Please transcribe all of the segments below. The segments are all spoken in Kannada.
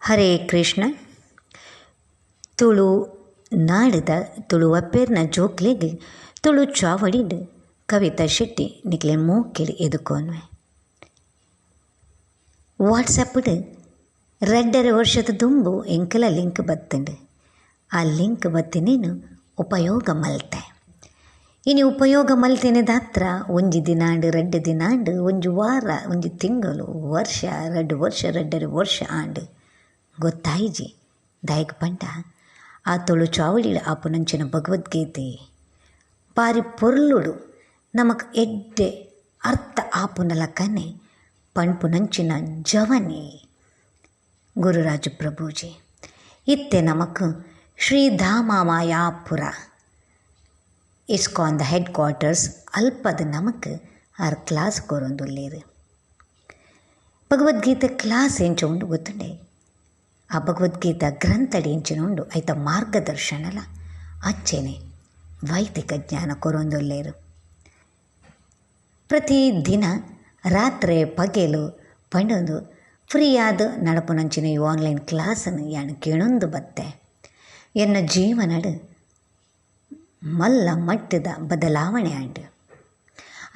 ಹರೇ ಕೃಷ್ಣ. ತುಳು ನಾಡದ ತುಳು ಅಪ್ಪೇರ್ನ ಜೋಕ್ಲೆಗ್ ತುಳು ಚಾವಡಿಡ್ ಕವಿತಾ ಶೆಟ್ಟಿ ನಿಕ್ಲೆ ಮೂಕೆಡ್ ಎದುಕೋನ್ವೆ. ವಾಟ್ಸಪ್ಡ್ 2.5 ವರ್ಷದ ದುಂಬು ಎಂಕಲ ಲಿಂಕ್ ಬತ್ತಂಡು. ಆ ಲಿಂಕ್ ಬತ್ತಿನೇನು ಉಪಯೋಗ ಮಲ್ತೆ. ಇನ್ನು ಉಪಯೋಗ ಮಲ್ತಿನದಾತ್ರ ಒಂಜಿ ದಿನಾಂಡ್ 2 ದಿನಾಂಡ್ ಒಂಜಿ ವಾರ ಒಂಜಿ ತಿಂಗಳು ವರ್ಷ 2 ವರ್ಷ 2.5 ವರ್ಷ ಆಂಡ್ ಗೊತ್ತಾಯಿಜಿ ದಾಯಕ ಪಂಡ ಆ ತುಳು ಚಾವಡಿಲ ಆಪುನಂಚಿನ ಭಗವದ್ಗೀತೆ ಬಾರಿ ಪೊರ್ಲುಡು ನಮಕ್ ಎಡ್ಡೆ ಅರ್ಥ ಆಪುನಲ ಕನೆ ಪಂಪುನಂಚಿನ ಜವನಿ ಗುರುರಾಜ ಪ್ರಭುಜಿ ಇತ್ತೆ ನಮಕ್ ಶ್ರೀಧಾಮ ಮಾಯಾಪುರ ಇಸ್ಕಾನ್ ದ ಹೆಡ್ ಕ್ವಾರ್ಟರ್ಸ್ ಅಲ್ಪದ ನಮಕ್ ಆರ್ ಕ್ಲಾಸ್ ಕೊರೊಂದುಲ್ಲೇರು. ಭಗವದ್ಗೀತೆ ಕ್ಲಾಸ್ ಎಂಚ ಉಂಡು ಗೊತ್ತುಂಡೆ. ಆ ಭಗವದ್ಗೀತಾ ಗ್ರಂಥಡಿ ಎಂಚಿನ ಉಂಡು ಐತ ಮಾರ್ಗದರ್ಶನಲ ಅಂಚೆನೆ ವೈದಿಕ ಜ್ಞಾನ ಕೊರೊಂದುಲ್ಲೇರು. ಪ್ರತಿ ದಿನ ರಾತ್ರಿ ಪಗೆಲು ಪಂಡೊಂದು ಫ್ರೀಯಾದ ನಡಪುನಂಚಿನ ಈ ಆನ್ಲೈನ್ ಕ್ಲಾಸನ್ನು ಯಾನು ಕೇಳೊಂದು ಬತ್ತೆ. ಎನ್ನ ಜೀವನಡು ಮಲ್ಲ ಮಟ್ಟದ ಬದಲಾವಣೆ ಆಂಡು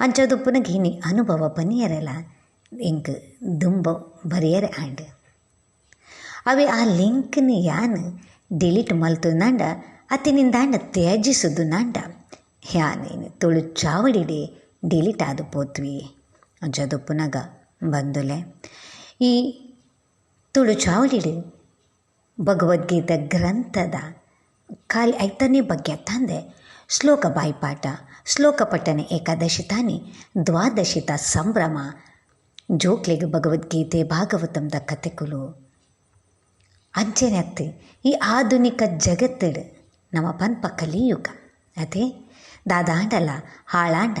ಅಂಚದು ಪುನಃ ಇನಿ ಅನುಭವ ಪನಿಯರೆಲ್ಲ ಇಂಕ್ ದುಂಬ ಬರೆಯರೆ ಆಂಡು ಅವೆ ಆ ಲಿಂಕ್ನ ಯಾನು ಡಿಲೀಟ್ ಮಲ್ತುಂದಾಂಡ ಅತಿನಿಂದಾಂಡ ತ್ಯಜಿಸುದು ನಾಂಡ ಯಾನೇನು ತುಳು ಚಾವಡಿಡೆ ಡಿಲೀಟ್ ಆದು ಪೋತ್ವಿ ಅಂಚದು ಪುನಗ ಬಂದುಲೆ. ಈ ತುಳು ಚಾವಡಿಡು ಭಗವದ್ಗೀತೆ ಗ್ರಂಥದ ಖಾಲಿ ಐತನೇ ಬಗ್ಗೆ ತಂದೆ ಶ್ಲೋಕ ಬಾಯಿಪಾಠ ಶ್ಲೋಕ ಪಠನೆ ಏಕಾದಶಿ ತಾನಿ ದ್ವಾದಶಿತ ಸಂಭ್ರಮ ಜೋಕ್ಲೆಗ್ ಭಗವದ್ಗೀತೆ ಭಾಗವತಂದ ಕಥೆಗಳು ಅಂಚೆನೆ ಅತ್ತೆ ಈ ಆಧುನಿಕ ಜಗತ್ತಡು ನಮ್ಮ ಪನ್ಪ ಕಲಿಯುಗ ಅದೇ ದಾದಾಂಡಲ ಹಾಳಾಂಡ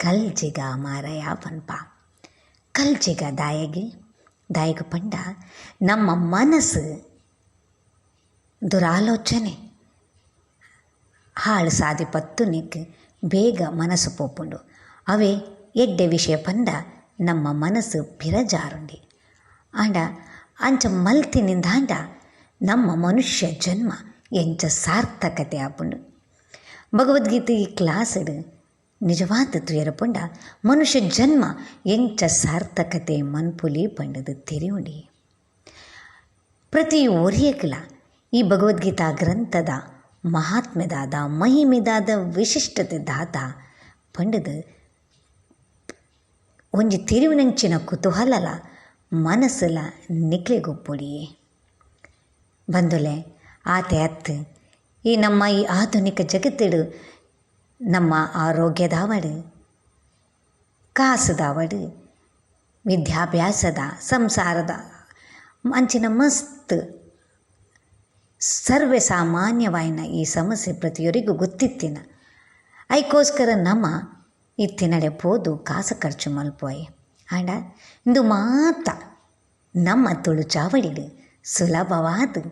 ಕಲ್ಜಿಗ ಮಾರಯ ಪನ್ಪ ಕಲ್ಜಿಗ ದಾಯಗ ಪಂಡ ನಮ್ಮ ಮನಸ್ಸು ದುರಾಲೋಚನೆ ಹಾಳು ಸಾದಿ ಪತ್ತುನಿಕ್ ಬೇಗ ಮನಸ್ಸು ಪೋಪುಂಡು ಅವೇ ಎಡ್ಡೆ ವಿಷಯ ಪಂಡ ನಮ್ಮ ಮನಸ್ಸು ಪಿರಜಾರುಂಡಿ ಆಂಡ ಅಂಚ ಮಲ್ತಿನಿಂದಾಂಡ ನಮ್ಮ ಮನುಷ್ಯ ಜನ್ಮ ಎಂಚ ಸಾರ್ಥಕತೆ ಆಪುಂಡು. ಭಗವದ್ಗೀತೆ ಈ ಕ್ಲಾಸ್ಡ್ ನಿಜವಾದ ತುಯರಪುಂಡ ಮನುಷ್ಯ ಜನ್ಮ ಎಂಚ ಸಾರ್ಥಕತೆ ಮನ್ಪುಲಿ ಪಂಡದು ತಿರಿಯುಂಡಿ. ಪ್ರತಿ ಒರಿಯಕಲ ಈ ಭಗವದ್ಗೀತಾ ಗ್ರಂಥದ ಮಹಾತ್ಮೆದಾದ ಮಹಿಮೆದಾದ ವಿಶಿಷ್ಟತೆ ದಾದ ಪಂಡದು ಒಂಜಿ ತಿರುವಿನಂಚಿನ ಕುತೂಹಲಲ ಮನಸ್ಸಲ ನಿಕ್ಲೆಗೊಪ್ಪೊಡಿಯೇ ಬಂದುಲೆ ಆತೆ ಅತ್ತು ಈ ನಮ್ಮ ಈ ಆಧುನಿಕ ಜಗತ್ತಿಡು ನಮ್ಮ ಆರೋಗ್ಯದಾವಡು ಕಾಸುದಾವಡು ವಿದ್ಯಾಭ್ಯಾಸದ ಸಂಸಾರದ ಅಂಚಿನ ಮಸ್ತ್ ಸರ್ವೇ ಸಾಮಾನ್ಯವಾಯಿನ ಈ ಸಮಸ್ಯೆ ಪ್ರತಿಯೊರಿಗೂ ಗೊತ್ತಿತ್ತಿನ ಐಕೋಸ್ಕರ ನಮ್ಮ ಇತ್ತಿನಡೆ ಪೋದು ಕಾಸು ಖರ್ಚು ಮಲ್ಪೋಯೆ ಆಂಡ ಇಂದು ಮಾತ ನಮ್ಮ ತುಳು ಚಾವಡಿಡು ಸುಲಭವಾದ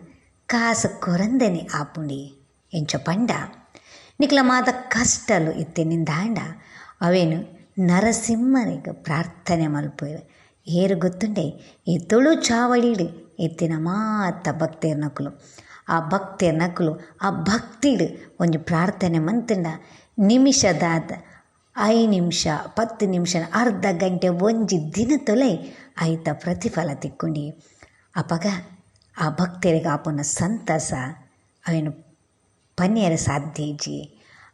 ಕಾಸು ಕೊರಂದನೆ ಆಪುಂಡಿ ಎಂಚ ಪಂಡ ನಿಕ್ಲ ಮಾತ ಕಷ್ಟಲು ಇತ್ತಿನಿಂದಾಂಡ ಅವೇನು ನರಸಿಂಹನಿಗೆ ಪ್ರಾರ್ಥನೆ ಮಲ್ಪುವೆ ಏರು ಗೊತ್ತುಂಡೆ ಈ ತುಳು ಚಾವಡಿಡು ಇತ್ತಿನ ಮಾತ ಭಕ್ತಿಯ ನಕಲು ಆ ಭಕ್ತಿಯ ನಕಲು ಆ ಭಕ್ತಿಡು ಒಂಜಿ ಪ್ರಾರ್ಥನೆ ಮಂತಂಡ ನಿಮಿಷದಾದ 5 ನಿಮಿಷ 10 ನಿಮಿಷ ಅರ್ಧ ಗಂಟೆ ಒಂಜಿ ದಿನ ತೊಲೆ ಐತ ಪ್ರತಿಫಲ ತಿಕ್ಕೊಂಡಿ ಅಪಗ ಆ ಭಕ್ತರಿಗೆ ಆಪುನ ಸಂತಸ ಅವೇನು ಪನ್ಯರ ಸಾಧ್ಯಜಿ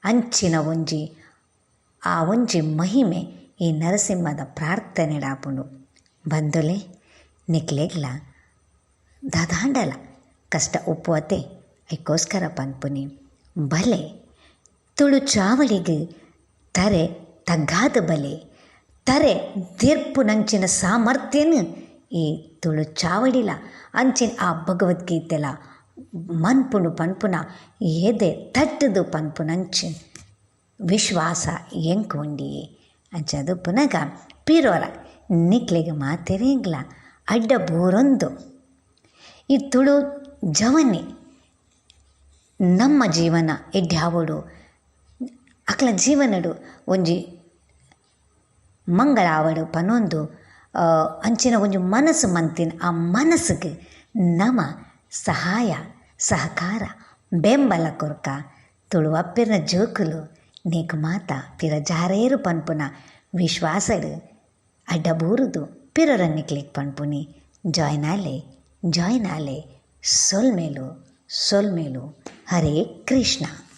ಅಂಚಿನ ಒಂಜಿ ಮಹಿಮೆ ಈ ನರಸಿಂಹದ ಪ್ರಾರ್ಥನೆಡ ಆಪುಂಡು ಬಂದುಲೆ ನಿಕ್ಲೆಗ್ಲ ದಾದಾಂಡಲ ಕಷ್ಟ ಒಪ್ಪುವತೆ ಐಕೋಸ್ಕರ ಪನ್ಪುನಿ ಬಲೆ ತುಳು ಚಾವಡಿಗೆ ತರೆ ತಗ್ಗಾದ ಬಲೆ ತರೆ ದೀರ್ಪು ನಂಚಿನ ಸಾಮರ್ಥ್ಯನು ಈ ತುಳು ಚಾವಡಿಲ ಅಂಚಿನ ಆ ಭಗವದ್ಗೀತೆಲ ಮನ್ಪುಂಡು ಪನ್ಪುನ ಎದೆ ತಟ್ಟದು ಪನ್ಪುನಂಚಿನ ವಿಶ್ವಾಸ ಎಂಕು ಉಂಡಿ ಅಂಚದು ಪುನಗ ಪಿರೋರ ನಿಕ್ಲೆಗೆ ಮಾತೆರೇಗ್ಲ ಅಡ್ಡ ಬೋರೊಂದು ಈ ತುಳು ಜವನಿ ನಮ್ಮ ಜೀವನ ಎಡ್ಯಾವಡು ಅಕ್ಲ ಜೀವನಡು ಒಂಜಿ ಮಂಗಳಾವಡು ಪನೊಂದು ಅಂಚಿನ ಒಂಜಿ ಮನಸ್ಸು ಮಂತಿನ ಆ ಮನಸ್ಸಿಗೆ ನಮ ಸಹಾಯ ಸಹಕಾರ ಬೆಂಬಲ ಕೊರ್ಕ ತುಳು ಅಪ್ಪಿನ ಜೋಕುಲು ನೀಕು ಮಾತ ಪಿರ ಜಾರೇರು ಪನ್ಪುನ ವಿಶ್ವಾಸಡು ಅಡ್ಡಬೂರುದು ಪಿರರನ್ನು ಕ್ಲಿಕ್ ಪನ್ಪುನಿ ಜಾಯ್ನ್ ಆಲೆ ಸೊಲ್ಮೇಲು ಹರೇ ಕೃಷ್ಣ.